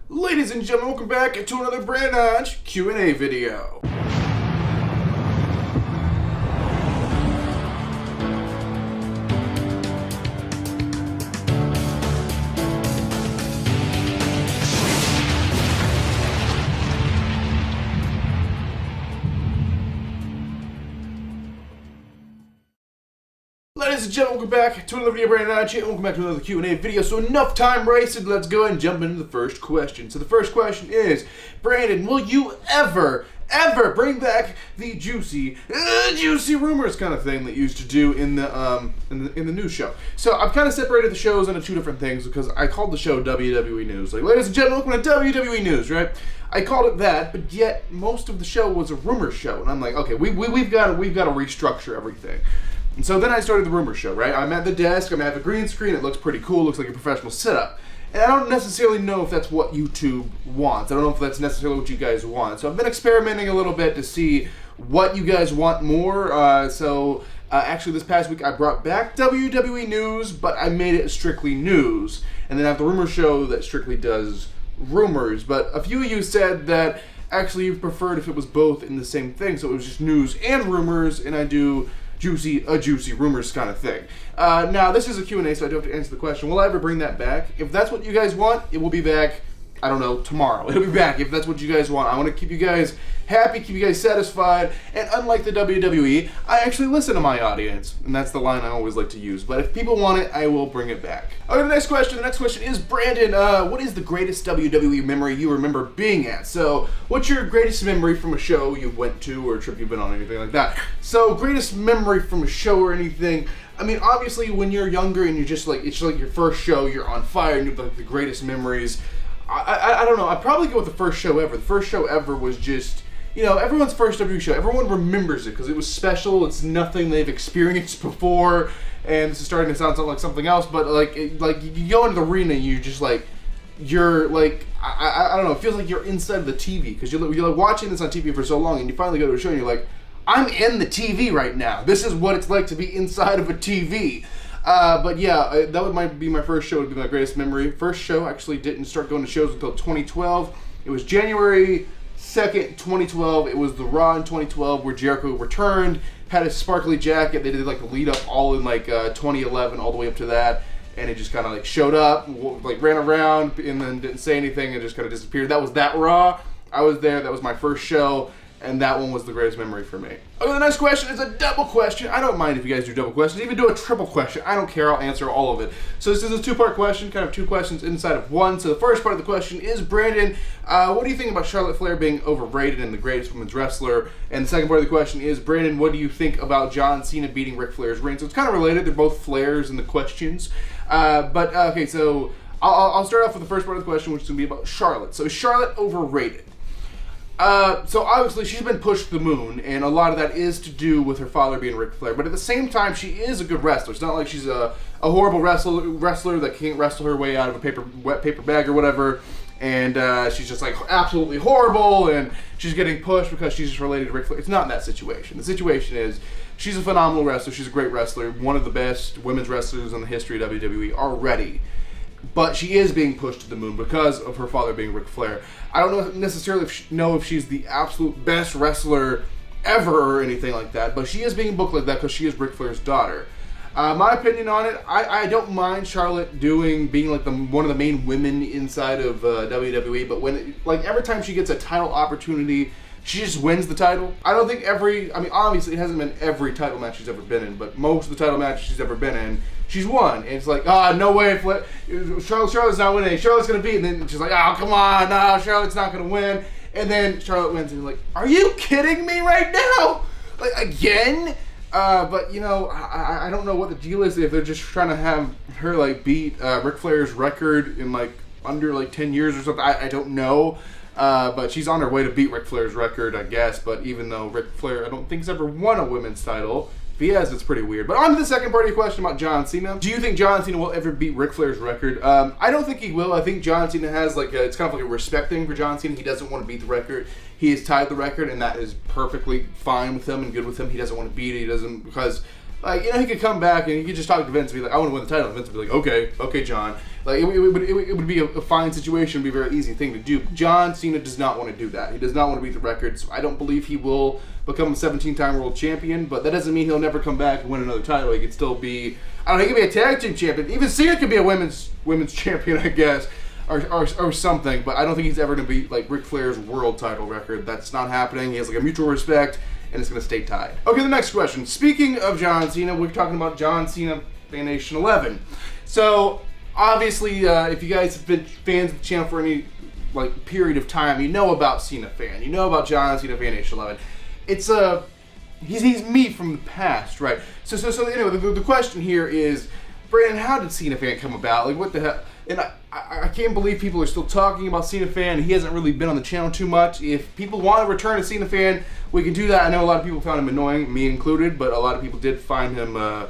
Ladies and gentlemen, welcome back to another brand new Q&A video. Ladies and gentlemen, welcome back to another video, brand new, welcome back to another Q&A video. So enough time wasted, let's go ahead and jump into the first question. So the first question is, Brandon, will you ever bring back the juicy rumors kind of thing that you used to do in the news show? So I've kind of separated the shows into two different things because I called the show WWE News. Like, ladies and gentlemen, welcome to WWE News, right? I called it that, but yet most of the show was a rumor show, and I'm like, okay, we've got to restructure everything. And so then I started the rumor show, right? I'm at the desk, I'm at the green screen, it looks pretty cool, looks like a professional setup. And I don't necessarily know if that's what YouTube wants. I don't know if that's necessarily what you guys want. So I've been experimenting a little bit to see what you guys want more. Actually this past week I brought back WWE News, but I made it strictly news. And then I have the rumor show that strictly does rumors. But a few of you said that actually you preferred if it was both in the same thing. So it was just news and rumors, and I do juicy rumors kind of thing. Now, this is a Q&A, so I do have to answer the question, will I ever bring that back? If that's what you guys want, it will be back, I don't know, tomorrow. It'll be back if that's what you guys want. I want to keep you guys happy, keep you guys satisfied, and unlike the WWE, I actually listen to my audience, and that's the line I always like to use. But if people want it, I will bring it back. Okay, the next question is, Brandon, what is the greatest WWE memory you remember being at? So, what's your greatest memory from a show you went to, or a trip you've been on, or anything like that? So, greatest memory from a show or anything, I mean, obviously, when you're younger and you're just like, it's like your first show, you're on fire, and you have like the greatest memories. I don't know, I'd probably go with the first show ever. The first show ever was just, you know, everyone's first WWE show. Everyone remembers it because it was special. It's nothing they've experienced before, and this is starting to sound like something else. But like you go into the arena, and you're just like, you're like, I don't know. It feels like you're inside of the TV because you're like watching this on TV for so long, and you finally go to a show, and you're like, I'm in the TV right now. This is what it's like to be inside of a TV. But yeah, that might be my first show. It would be my greatest memory. First show actually didn't start going to shows until 2012. It was January 2nd, 2012. It was the Raw in 2012 where Jericho returned, had a sparkly jacket. They did like the lead up all in like 2011 all the way up to that. And it just kind of like showed up, like ran around, and then didn't say anything and just kind of disappeared. That was that Raw. I was there. That was my first show. And that one was the greatest memory for me. Okay, the next question is a double question. I don't mind if you guys do double questions. Even do a triple question. I don't care. I'll answer all of it. So this is a two-part question, kind of two questions inside of one. So the first part of the question is, Brandon, what do you think about Charlotte Flair being overrated and the greatest women's wrestler? And the second part of the question is, Brandon, what do you think about John Cena beating Ric Flair's reign? So it's kind of related. They're both Flairs in the questions. Okay, so I'll start off with the first part of the question, which is going to be about Charlotte. So is Charlotte overrated? So obviously she's been pushed to the moon, and a lot of that is to do with her father being Ric Flair. But at the same time, she is a good wrestler. It's not like she's a horrible wrestler that can't wrestle her way out of a wet paper bag or whatever. And she's just like absolutely horrible, and she's getting pushed because she's just related to Ric Flair. It's not that situation. The situation is she's a phenomenal wrestler. She's a great wrestler, one of the best women's wrestlers in the history of WWE already. But she is being pushed to the moon because of her father being Ric Flair. I don't necessarily know if she's the absolute best wrestler ever or anything like that, but she is being booked like that because she is Ric Flair's daughter. My opinion on it, I don't mind Charlotte being like one of the main women inside of WWE, but every time she gets a title opportunity, she just wins the title. I don't think obviously it hasn't been every title match she's ever been in, but most of the title matches she's ever been in, she's won. And it's like, no way, Charlotte's not winning. Charlotte's going to beat. And then she's like, come on, no, Charlotte's not going to win. And then Charlotte wins, and you're like, are you kidding me right now? Like, again? But, you know, I don't know what the deal is if they're just trying to have her, like, beat Ric Flair's record in, like, under, 10 years or something. I don't know. But she's on her way to beat Ric Flair's record, I guess. But even though Ric Flair, I don't think, has ever won a women's title, if he has, it's pretty weird. But on to the second part of your question about John Cena. Do you think John Cena will ever beat Ric Flair's record? I don't think he will. I think John Cena has, it's kind of like a respect thing for John Cena. He doesn't want to beat the record. He has tied the record, and that is perfectly fine with him and good with him. He doesn't want to beat it. He doesn't, because Like, you know, he could come back and he could just talk to Vince and be like, I want to win the title. And Vince would be like, okay, John. Like, it would be a fine situation. It would be a very easy thing to do. But John Cena does not want to do that. He does not want to beat the record. So I don't believe he will become a 17-time world champion. But that doesn't mean he'll never come back and win another title. He could still be, I don't know, he could be a tag team champion. Even Cena could be a women's champion, I guess. Or something. But I don't think he's ever going to beat, like, Ric Flair's world title record. That's not happening. He has, like, a mutual respect. And it's going to stay tied. Okay, the next question. Speaking of John Cena, we're talking about John Cena Fan Nation 11. So, obviously, if you guys have been fans of the channel for any like period of time, you know about Cena Fan. You know about John Cena Fan Nation 11. It's he's me from the past, right? So anyway, the question here is, Brandon, how did Cena Fan come about? Like, what the hell? And I can't believe people are still talking about Cena Fan. He hasn't really been on the channel too much. If people want to return to Cena Fan, we can do that. I know a lot of people found him annoying, me included, but a lot of people did find him, I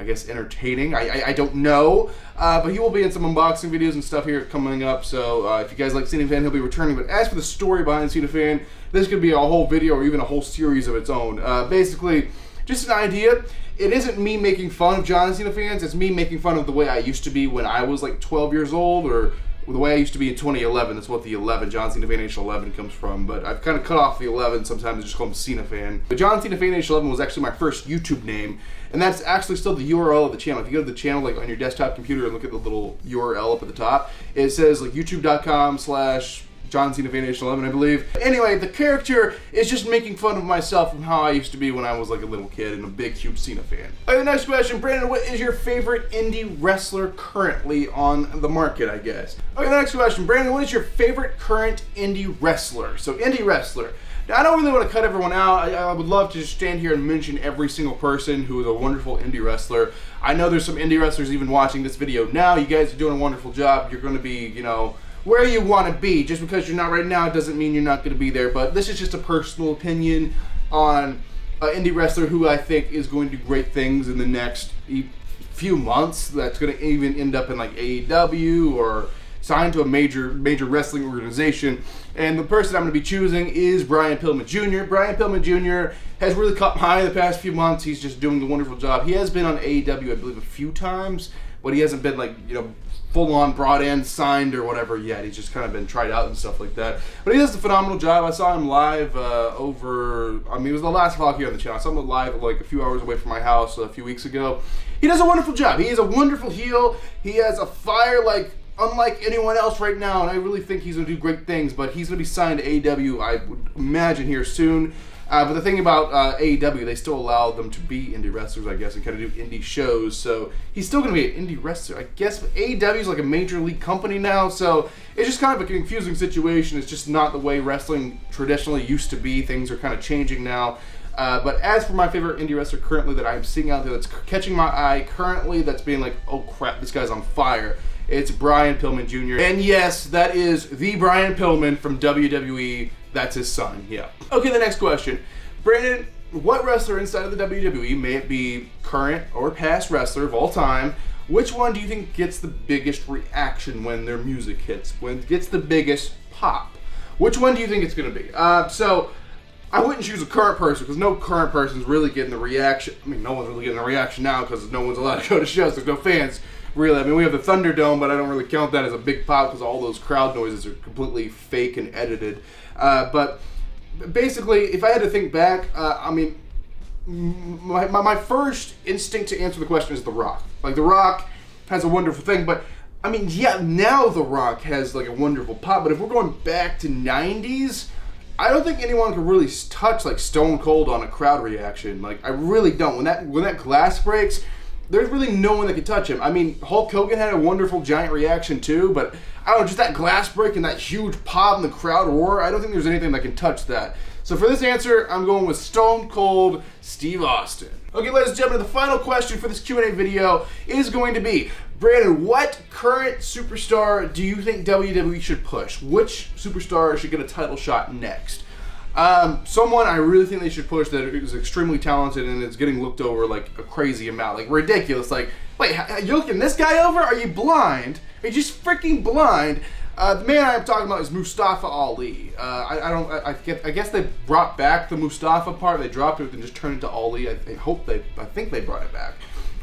guess, entertaining. I don't know. But he will be in some unboxing videos and stuff here coming up. So if you guys like Cena Fan, he'll be returning. But as for the story behind Cena Fan, this could be a whole video or even a whole series of its own. Basically, just an idea. It isn't me making fun of John Cena fans. It's me making fun of the way I used to be when I was like 12 years old, or the way I used to be in 2011. That's what the 11, John Cena Fan Nation 11 comes from. But I've kind of cut off the 11. Sometimes I just call him Cena Fan. But John Cena Fan Nation 11 was actually my first YouTube name. And that's actually still the URL of the channel. If you go to the channel, like on your desktop computer and look at the little URL up at the top, it says like youtube.com/John Cena Fan Nation 11, I believe. Anyway, the character is just making fun of myself and how I used to be when I was like a little kid and a big, huge Cena fan. Okay, the next question, Brandon, what is your favorite indie wrestler currently on the market, I guess? Okay, the next question, Brandon, what is your favorite current indie wrestler? So, indie wrestler. Now, I don't really want to cut everyone out. I would love to just stand here and mention every single person who is a wonderful indie wrestler. I know there's some indie wrestlers even watching this video now. You guys are doing a wonderful job. You're going to be, you know, where you want to be. Just because you're not right now doesn't mean you're not going to be there. But this is just a personal opinion on an indie wrestler who I think is going to do great things in the next few months. That's going to even end up in like AEW or signed to a major wrestling organization. And the person I'm going to be choosing is Brian Pillman Jr. Brian Pillman Jr. has really caught my eye in the past few months. He's just doing a wonderful job. He has been on AEW, I believe, a few times, but he hasn't been like, you know, full-on brought in, signed, or whatever yet. He's just kind of been tried out and stuff like that. But he does a phenomenal job. I saw him live it was the last vlog here on the channel. I saw him live like a few hours away from my house a few weeks ago. He does a wonderful job. He is a wonderful heel. He has a fire like unlike anyone else right now, and I really think he's going to do great things, but he's going to be signed to AEW, I would imagine, here soon. But the thing about AEW, they still allow them to be indie wrestlers, I guess, and kind of do indie shows, so he's still going to be an indie wrestler, I guess. But AEW is like a major league company now, so it's just kind of a confusing situation. It's just not the way wrestling traditionally used to be. Things are kind of changing now. But as for my favorite indie wrestler currently that I'm seeing out there that's catching my eye currently, that's being like, oh crap, this guy's on fire, it's Brian Pillman Jr. And yes, that is the Brian Pillman from WWE. That's his son, yeah. Okay, the next question. Brandon, what wrestler inside of the WWE, may it be current or past wrestler of all time, which one do you think gets the biggest reaction when their music hits, when it gets the biggest pop? Which one do you think it's going to be? So, I wouldn't choose a current person because no current person's really getting the reaction. I mean, no one's really getting the reaction now because no one's allowed to go to shows. There's no fans. Really, I mean, we have the Thunderdome, but I don't really count that as a big pop because all those crowd noises are completely fake and edited. But basically, if I had to think back, I mean, my first instinct to answer the question is The Rock. Like, The Rock has a wonderful thing, but, I mean, yeah, now The Rock has, like, a wonderful pop, but if we're going back to 90s, I don't think anyone could really touch, like, Stone Cold on a crowd reaction. Like, I really don't. When that glass breaks, there's really no one that can touch him. I mean, Hulk Hogan had a wonderful giant reaction too, but I don't know, just that glass break and that huge pop and the crowd roar, I don't think there's anything that can touch that. So for this answer, I'm going with Stone Cold Steve Austin. Okay, ladies and gentlemen, the final question for this Q&A video is going to be, Brandon, what current superstar do you think WWE should push? Which superstar should get a title shot next? Someone I really think they should push that is extremely talented and is getting looked over like a crazy amount, like ridiculous. Like, wait, you're looking this guy over? Are you blind? Are you just freaking blind? The man I'm talking about is Mustafa Ali. I guess they brought back the Mustafa part. They dropped it and just turned it to Ali. I think they brought it back.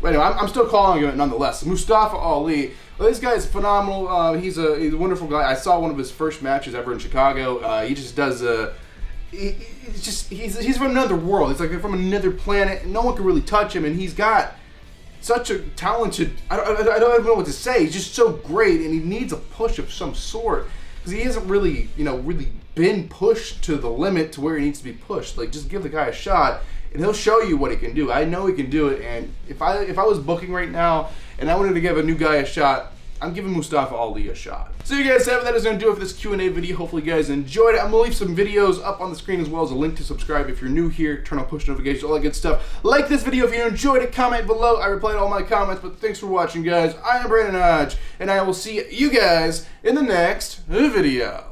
But anyway, I'm still calling it nonetheless. Mustafa Ali. Well, this guy is phenomenal. He's a wonderful guy. I saw one of his first matches ever in Chicago. He just does he's from another world. He's like from another planet. No one can really touch him, and he's got such a talented, I don't even know what to say. He's just so great, and he needs a push of some sort because he hasn't really, really been pushed to the limit to where he needs to be pushed. Like, just give the guy a shot, and he'll show you what he can do. I know he can do it, and if I was booking right now and I wanted to give a new guy a shot, I'm giving Mustafa Ali a shot. So you guys have it. That is going to do it for this Q&A video. Hopefully you guys enjoyed it. I'm going to leave some videos up on the screen as well as a link to subscribe if you're new here. Turn on push notifications, all that good stuff. Like this video if you enjoyed it. Comment below. I replied to all my comments, but thanks for watching, guys. I am Brandon Hodge, and I will see you guys in the next video.